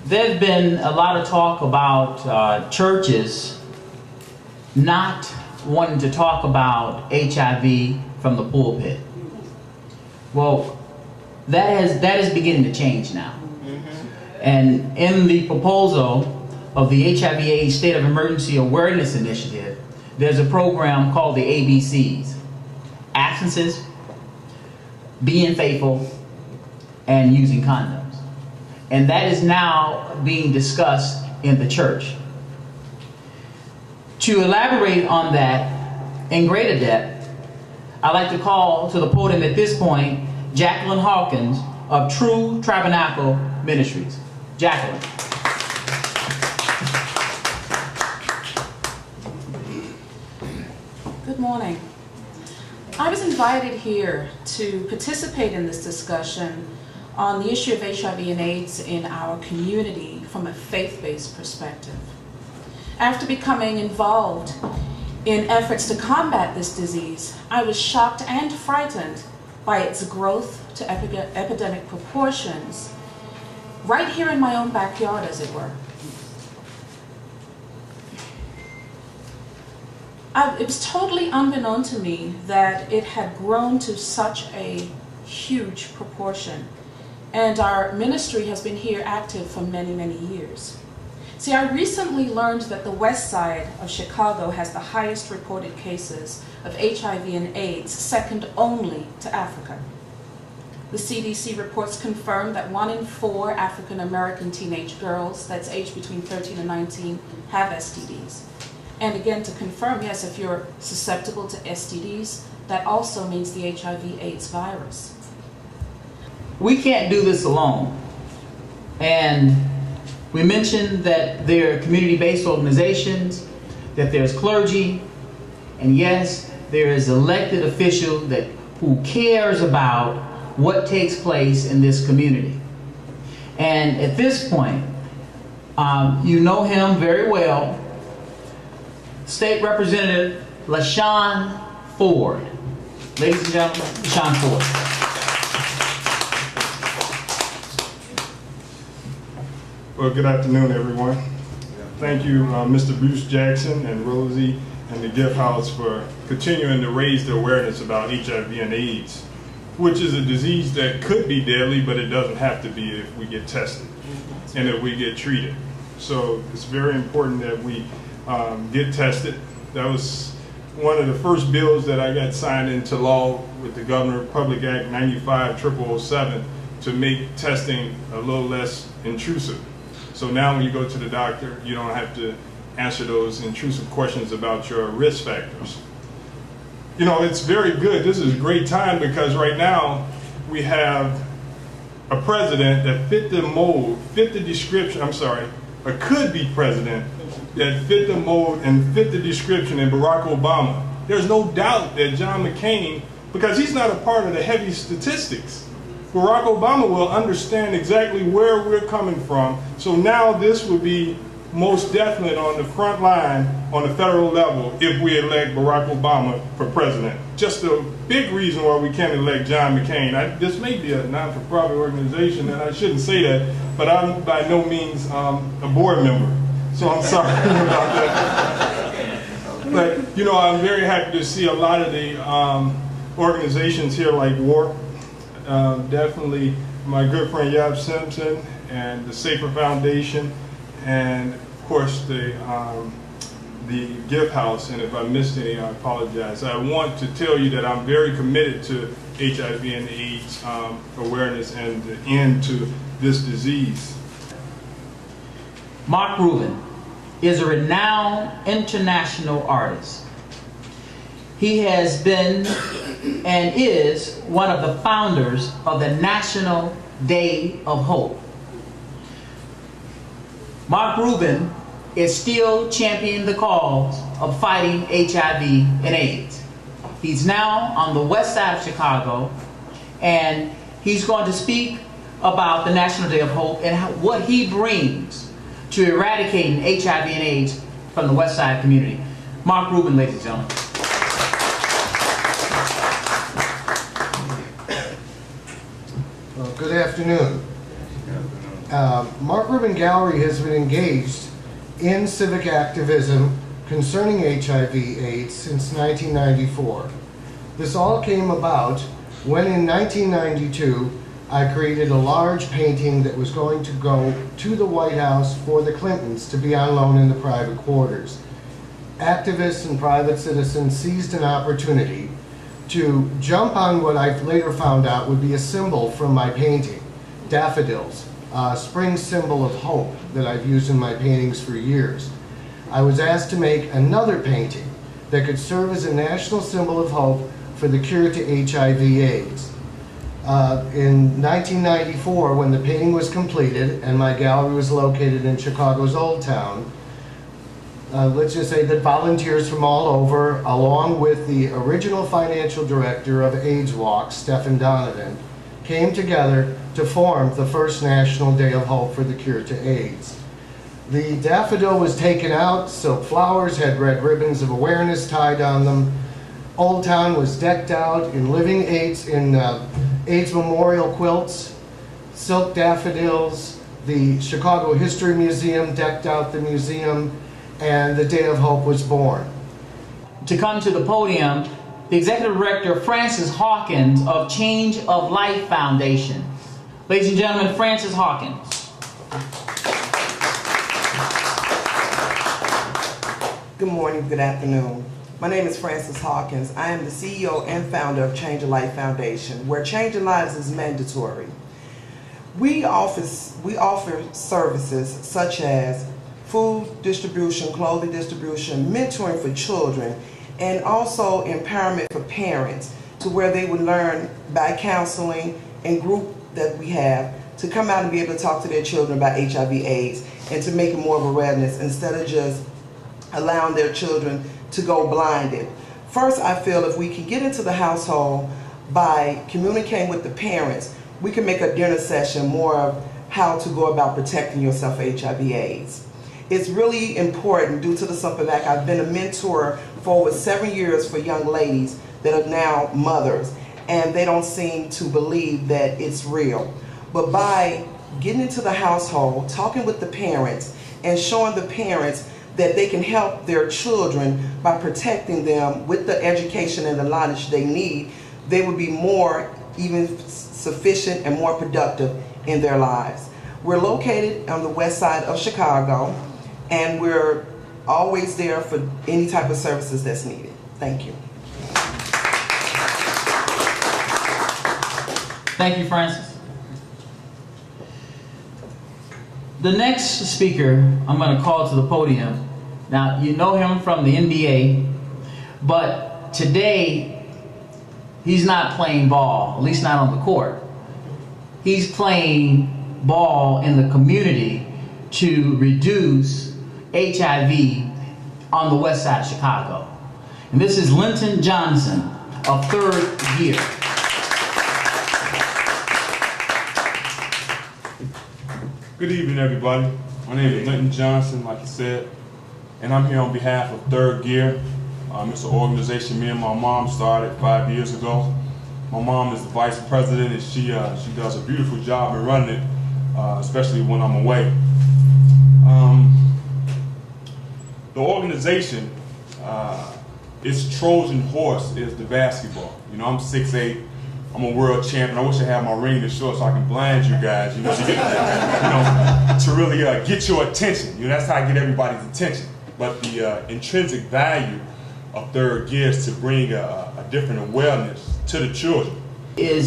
There's been a lot of talk about churches not wanting to talk about HIV from the pulpit. Well, that is beginning to change now. And in the proposal of the HIV/AIDS State of Emergency Awareness Initiative, there's a program called the ABCs: absences, being faithful, and using condoms. And that is now being discussed in the church. To elaborate on that in greater depth, I'd like to call to the podium at this point Jacqueline Hawkins of True Tabernacle Ministries. Jacqueline. Good morning. I was invited here to participate in this discussion on the issue of HIV and AIDS in our community from a faith-based perspective. After becoming involved in efforts to combat this disease, I was shocked and frightened by its growth to epidemic proportions right here in my own backyard, as it were. It was totally unbeknown to me that it had grown to such a huge proportion, and our ministry has been here active for many, many years. See, I recently learned that the west side of Chicago has the highest reported cases of HIV and AIDS, second only to Africa. The CDC reports confirm that 1 in 4 African American teenage girls, that's aged between 13 and 19, have STDs. And again, to confirm, yes, if you're susceptible to STDs, that also means the HIV/AIDS virus. We can't do this alone. And we mentioned that there are community-based organizations, that there's clergy, and yes, there is elected official who cares about what takes place in this community. And at this point, you know him very well, State Representative LaShawn Ford. Ladies and gentlemen, LaShawn Ford. Well, good afternoon, everyone. Thank you, Mr. Bruce Jackson and Rosie and the Gift House for continuing to raise the awareness about HIV and AIDS, which is a disease that could be deadly, but it doesn't have to be if we get tested and if we get treated. So it's very important that we get tested. That was one of the first bills that I got signed into law with the Governor, Public Act 95-0007, to make testing a little less intrusive. So now when you go to the doctor, you don't have to answer those intrusive questions about your risk factors. You know, it's very good. This is a great time because right now we have a president that fit the mold, fit the description, a could-be president that fit the mold and fit the description in Barack Obama. There's no doubt that John McCain, because he's not a part of the heavy statistics, Barack Obama will understand exactly where we're coming from. So now this will be most definite on the front line on the federal level if we elect Barack Obama for president. Just a big reason why we can't elect John McCain. This may be a not-for-profit organization, and I shouldn't say that, but I'm by no means a board member. So I'm sorry about that. But, you know, I'm very happy to see a lot of the organizations here like WARP, definitely my good friend Yab Simpson and the Safer Foundation, and of course the Gift House. And if I missed any, I apologize. I want to tell you that I'm very committed to HIV and AIDS awareness and the end to this disease. Mark Rubin is a renowned international artist. He has been and is one of the founders of the National Day of Hope. Mark Rubin is still championing the cause of fighting HIV and AIDS. He's now on the west side of Chicago, and he's going to speak about the National Day of Hope and what he brings to eradicating HIV and AIDS from the west side community. Mark Rubin, ladies and gentlemen. Good afternoon. Mark Rubin Gallery has been engaged in civic activism concerning HIV/AIDS since 1994. This all came about when in 1992 I created a large painting that was going to go to the White House for the Clintons to be on loan in the private quarters. Activists and private citizens seized an opportunity to jump on what I later found out would be a symbol from my painting, daffodils, a spring symbol of hope that I've used in my paintings for years. I was asked to make another painting that could serve as a national symbol of hope for the cure to HIV/AIDS. In 1994, when the painting was completed and my gallery was located in Chicago's Old Town, let's just say that volunteers from all over, along with the original financial director of AIDS Walk, Stephen Donovan, came together to form the first National Day of Hope for the Cure to AIDS. The daffodil was taken out, silk flowers had red ribbons of awareness tied on them. Old Town was decked out in living AIDS, in AIDS memorial quilts, silk daffodils. The Chicago History Museum decked out the museum, and the Day of Hope was born. To come to the podium, the Executive Director, Frances Hawkins of Change of Life Foundation. Ladies and gentlemen, Frances Hawkins. Good morning, good afternoon. My name is Frances Hawkins. I am the CEO and founder of Change of Life Foundation, where changing lives is mandatory. We offer services such as food distribution, clothing distribution, mentoring for children, and also empowerment for parents, to where they would learn by counseling and group that we have to come out and be able to talk to their children about HIV/AIDS and to make it more of awareness instead of just allowing their children to go blinded. First, I feel if we can get into the household by communicating with the parents, we can make a dinner session more of how to go about protecting yourself from HIV/AIDS. It's really important due to the simple fact I've been a mentor for over 7 years for young ladies that are now mothers, and they don't seem to believe that it's real. But by getting into the household, talking with the parents, and showing the parents that they can help their children by protecting them with the education and the knowledge they need, they would be more even sufficient and more productive in their lives. We're located on the west side of Chicago, and we're always there for any type of services that's needed. Thank you. Thank you, Frances. The next speaker I'm going to call to the podium. Now, you know him from the NBA, but today he's not playing ball, at least not on the court. He's playing ball in the community to reduce HIV on the west side of Chicago. And this is Linton Johnson of Third Gear. Good evening, everybody. My name is Linton Johnson, like you said, and I'm here on behalf of Third Gear. It's an organization me and my mom started 5 years ago. My mom is the vice president, and she does a beautiful job in running it, especially when I'm away. The organization, its Trojan horse is the basketball. You know, I'm 6'8". I'm a world champion. I wish I had my ring to show so I can blind you guys, you know, to get, to really get your attention. You know, that's how I get everybody's attention. But the intrinsic value of Third Gear is to bring a different awareness to the children. Is